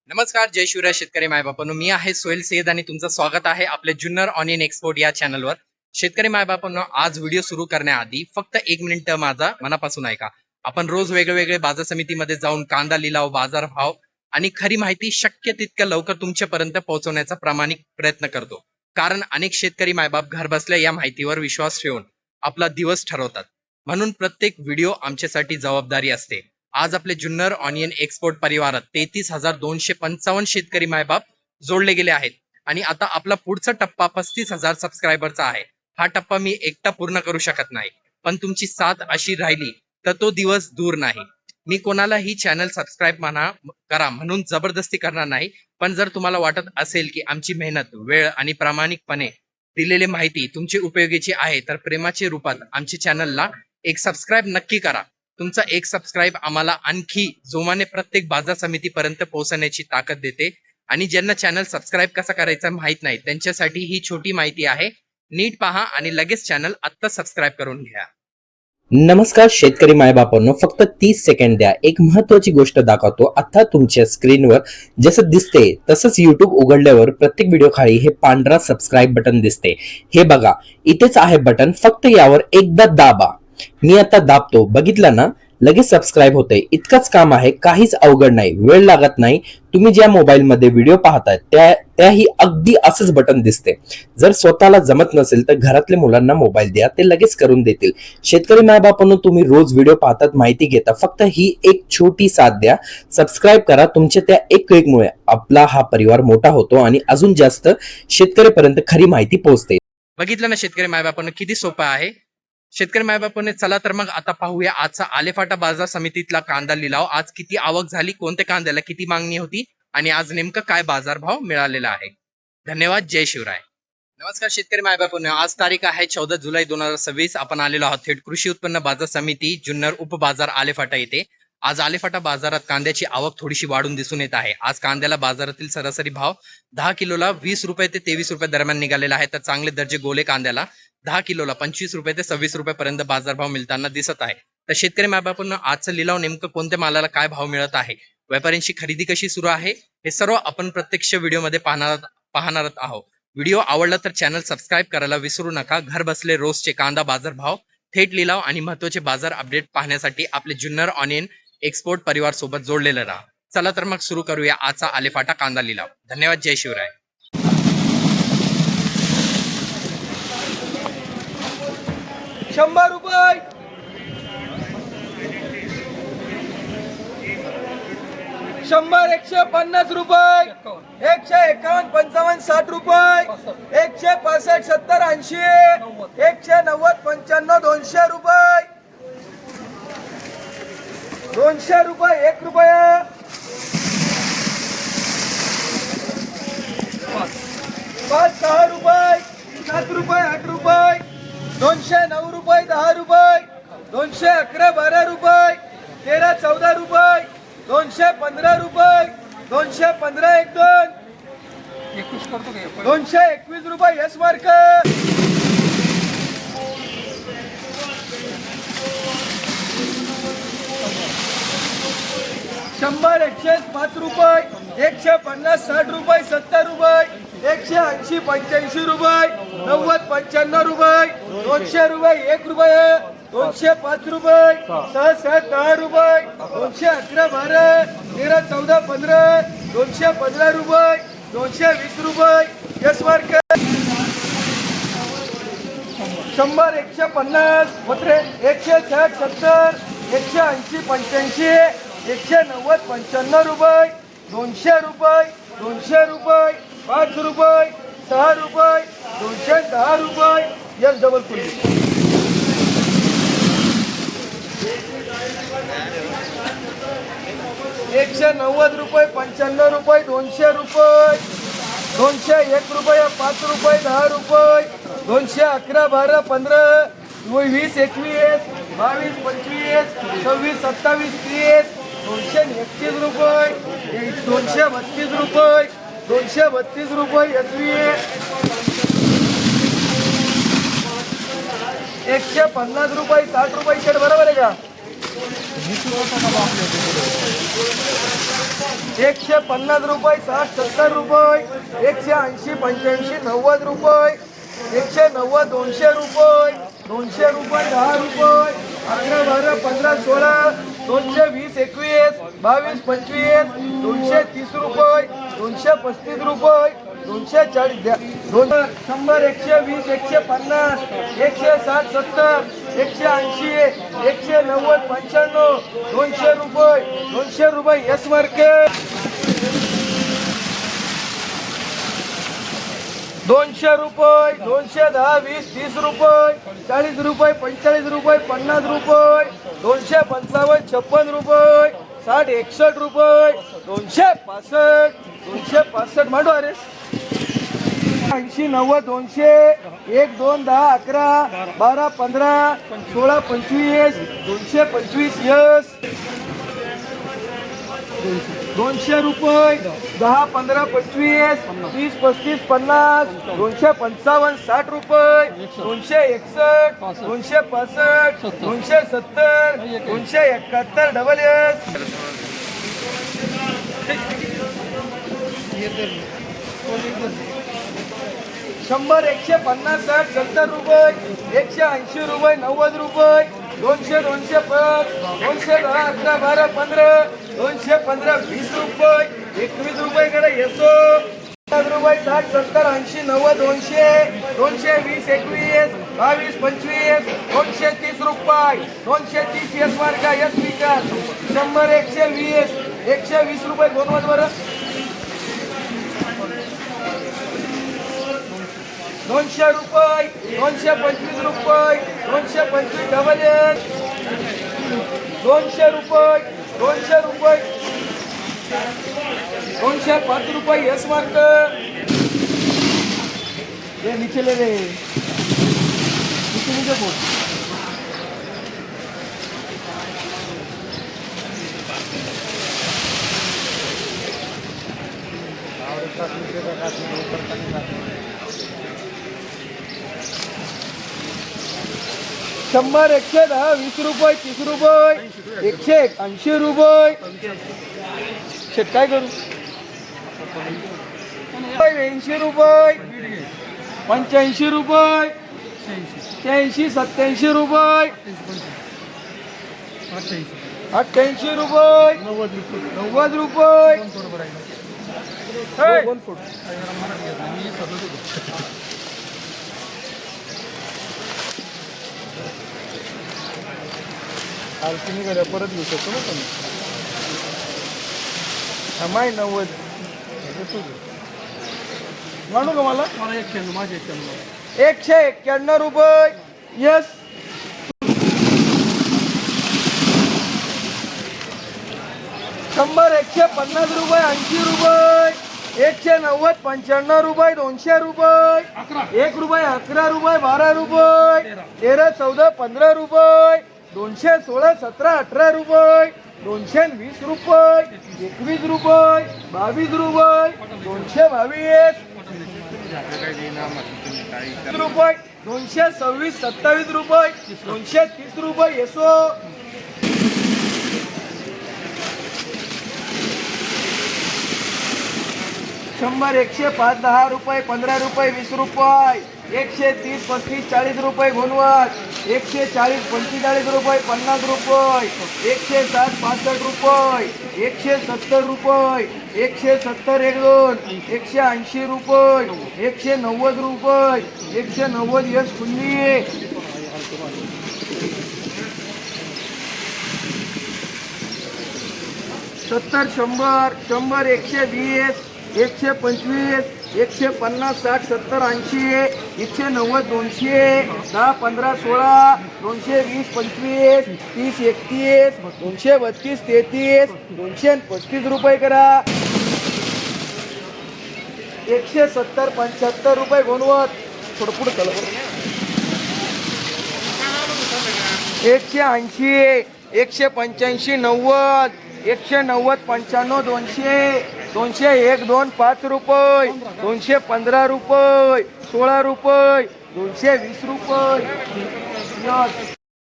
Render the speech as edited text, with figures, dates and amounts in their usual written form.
नमस्कार, जय शिवराय शेतकरी मायबापांनो. मी आहे सोहेल सैयद आणि तुमचं स्वागत आहे आपल्या जुन्नर ऑनियन एक्सपोर्ट या चॅनलवर. शेतकरी मायबापांनो, आज व्हिडिओ सुरू करण्याआधी फक्त 1 मिनिट माझा मनापासून ऐका. आपण रोज वेगवेगळे बाजार समितीमध्ये जाऊन कांदा लिलाव, बाजार भाव आणि खरी माहिती शक्य तितक्या लवकर तुमच्यापर्यंत पोहोचवण्याचा प्रामाणिक प्रयत्न करतो. कारण अनेक शेतकरी मायबाप घर बसल्या या माहितीवर विश्वास ठेवून आपला दिवस ठरवतात. म्हणून प्रत्येक व्हिडिओ आमच्यासाठी जबाबदारी असते. आज आपले जुन्नर ऑनियन एक्सपोर्ट परिवारात 33,255 शेतकरी मायबाप जोडले गेले आहेत आणि आता आपला पुढचा टप्पा 35,000 सबस्क्रायबरचा आहे. हा टप्पा मी एकटा पूर्ण करू शकत नाही, पण तुमची साथ अशी राहिली तर तो दिवस दूर नाही. मी कोणालाही चॅनल सबस्क्राईब करा म्हणून जबरदस्ती करणार नाही, पण जर तुम्हाला वाटत असेल की आमची मेहनत, वेळ आणि प्रामाणिकपणे दिलेली माहिती तुमची उपयोगीची आहे तर प्रेमाच्या रूपात आमच्या चॅनलला एक सबस्क्राईब नक्की करा. तुमचा एक सबस्क्राईब आम्हाला आणखी जोमाने प्रत्येक बाजार समितीपर्यंत पोहोचण्याची ताकद देते. आणि ज्यांना चॅनल सबस्क्राईब कसा करायचा माहित नाही त्यांच्यासाठी ही छोटी माहिती आहे. नीट पहा आणि लगेच चॅनल आत्ता सबस्क्राईब करून घ्या. नमस्कार शेतकरी मायबापांनो, फक्त 30 सेकंड द्या. एक महत्वाची गोष्ट दाखवतो. आता तुमच्या स्क्रीनवर जसं दिसते तसंच YouTube उघडल्यावर प्रत्येक व्हिडिओ खाली हे पांढरा सबस्क्राईब बटन दिसते. हे बघा, इथेच आहे बटन. फक्त यावर एकदा दाबा. मी आता दाबतो, बघितलं ना, लगेच सबस्क्राईब होते. इतकंच काम आहे, काहीच अवघड नाही, वेळ लागत नाही. तुम्ही ज्या मोबाईल मध्ये व्हिडिओ पाहताय त्याही अगदी असंच बटन दिसते. जर स्वतःला जमत नसेल तर घरातल्या मुलांना मोबाईल द्या, ते लगेच करून देतील. शेतकरी मायबापांनो, तुम्ही रोज व्हिडिओ पाहतात, माहिती घेता, फक्त ही एक छोटी साथ द्या. सबस्क्राईब करा. तुमच्या त्या एक क्लिकमुळे आपला हा परिवार मोठा होतो आणि अजून जास्त शेतकऱ्यापर्यंत खरी माहिती पोहोचते. बघितलं ना शेतकरी मायबापांनो, किती सोपं आहे. शेतकरी मायबापांनो, चला तर मग आता पाहूया आजचा आलेफाटा बाजार समितीतला कांदा लिलाव. आज किती आवक झाली, कोणत्या कांद्याला किती मागणी होती आणि आज नेमकं काय बाजारभाव मिळालेला आहे. धन्यवाद. जय शिवराय. नमस्कार शेतकरी मायबापांनो, आज तारीख आहे 14 जुलै 2026. आपण आलेलो आहोत थेट कृषी उत्पन्न बाजार समिती जुन्नर उपबाजार आलेफाटा येथे. आज आलेफाटा बाजारात कांद्याची आवक थोडीशी वाढून दिसून येत आहे. आज कांद्याला बाजारातील सरासरी भाव 10 किलोला 20 रुपये ते 23 रुपये दरम्यान निघालेला आहे. तर चांगले दर्जे गोले कांद्याला 10 किलोला 25 रुपये ते 26 रुपये पर्यंत बाजारभाव मिळताना दिसत आहे. तर शेतकरी मायबापांनो, आजचा लिलाव नेमकं कोणत्या मालाला काय भाव मिळत आहे, व्यापाऱ्यांची खरेदी कशी सुरू आहे, हे सर्व आपण प्रत्यक्ष व्हिडिओमध्ये पाहणार आहोत. व्हिडिओ आवडला तर चॅनल सबस्क्राईब करायला विसरू नका. घर बसले रोजचे कांदा बाजार भाव, थेट लिलाव आणि महत्त्वाचे बाजार अपडेट पाहण्यासाठी आपले जुन्नर ऑनियन एक्सपोर्ट परिवार सोबत जोडलेलं राहा. चला तर मग सुरू करूया आजचा आलेफाटा कांदा लिलाव. धन्यवाद. जय शिवराय. 100 रुपये, 100, 150 रुपये, 151, 55, 60 रुपये, 165, 70, 80, 190, 95, 200 रुपये, 200 रुपये, 1 रुपया, 5, 6 रुपये, 7 रुपये, 8 रुपये, 209 रुपये, 10 रुपये, 211, 12 रुपये, 13, 14 रुपये, 215 रुपये, 215, 1, 2, 221 रुपये. Yes mark. 100, 105 रुपये, 150, 60 रुपये, 70 रुपये, 180, 85 रुपये, 90, 95 रुपये, 200 रुपये, 1 रुपये, 205 रुपये, 6, 7, 10 रुपये, 211, 12, 13, 14, 15, 215 रुपये, 220 रुपये. Yes mark. 100, 150, 160, 70, 180, 85, 190, 95 रुपये, 200 रुपये, 200 रुपये, 5 रुपये, 6 रुपये, 210 रुपये. Yes double police. 190 रुपये, 95 रुपये, 200 रुपये, 201 रुपये, 5 रुपये, 10 रुपये, 211, 12, 15, 20, 21, 22, 25, 26, 27, 30, 231 रुपये, 232 रुपये, 232 रुपये. SVA 150 रुपये, 60 रुपये शेड. बरोबर आहे का? 150 रुपये, 60, 70 रुपये, 180, 85, 90 रुपये, 190, 200 रुपये, 200 रुपये, 10 रुपये, 11, 12, 15, 16, 220, 21, 22, 25, 230 रुपये, 235 रुपये, 240 द्या, 100, 120, 150, 160, 70, 180, 190, 95, 200 रुपये, 200 रुपये, यस मार्केट, 200 रुपये, 210, 20, 30 रुपये, 40 रुपये, 45 रुपये, 50 रुपये, 255, 56 रुपये, 60, 61 रुपये, 265, 265 मांडू अरे 80, 90, 200, 1, 2, 10, 11, 12, 15, 16, 25, 225 यस, 200 रुपये, 10, 15, 25, 30, 35, 50, 255, 60 रुपये, 261, 265, 270, 271 डबल एस, 100, 150, 60, 70 रुपये, 180 रुपये, 90 रुपये, 200, 205, 210, 11, 12, 15, 215, 20 रुपये, 21 रुपये कडे येसो, 50 रुपये, 60, 70, 80, 90, 200, 220, 21, 22, 25, 230 रुपये, 230 यस मार्का यस विकास, 100, 120, 120 रुपये गोनवत बरं, 200 रुपये, 225 रुपये, 225 डबल एस, 200 रुपये, 200 रुपये, 205 रुपये यस मार्क, ये नीचे ले रे, नीचे बोल, शंभर, 110, 20 रुपये, 30 रुपये, 180 रुपये, शेट काय करू, 80 रुपये, 85 रुपये, 86, 87 रुपये, 88 रुपये, 90 रुपये, आलतीने घड्या परत घेऊ शकतो ना तुम्ही, माय 90 म्हणू का मला 191, माझे 191 रुपये यस, 100, 150 रुपये, 80 रुपये, 190, 95 रुपये, 200 रुपये, 1 रुपये, 11 रुपये, 12 रुपये, 13, 14, 15 रुपये, 216, 17, 18 रुपये, 220 रुपये, 21 रुपये, 22 रुपये, 222 रुपये, 226, 27 रुपये, 230 रुपये येसो, 100, 105, 10 रुपये, 15 रुपये, 20 रुपये, 130, 35, 40 रुपये गुणवत, 140, 45 रुपये, 50 रुपये, 160, 65 रुपये, 170 रुपये, 170, 180 रुपये, 190 रुपये, 190 यश खुल्ली, 70, 100, 100, 120, 125, 150, 60, 70, 80, 190, 200, 10, 15, 16, 220, 25, 30, 31, 232, 33, 235 रुपये करा, 170, 75 रुपये गुणवत, थोडं पुढे चला, 180, 185, 90, 190, 95, 200, 201, 2, 5 रुपये, 215 रुपये, 16 रुपये, 220 रुपये.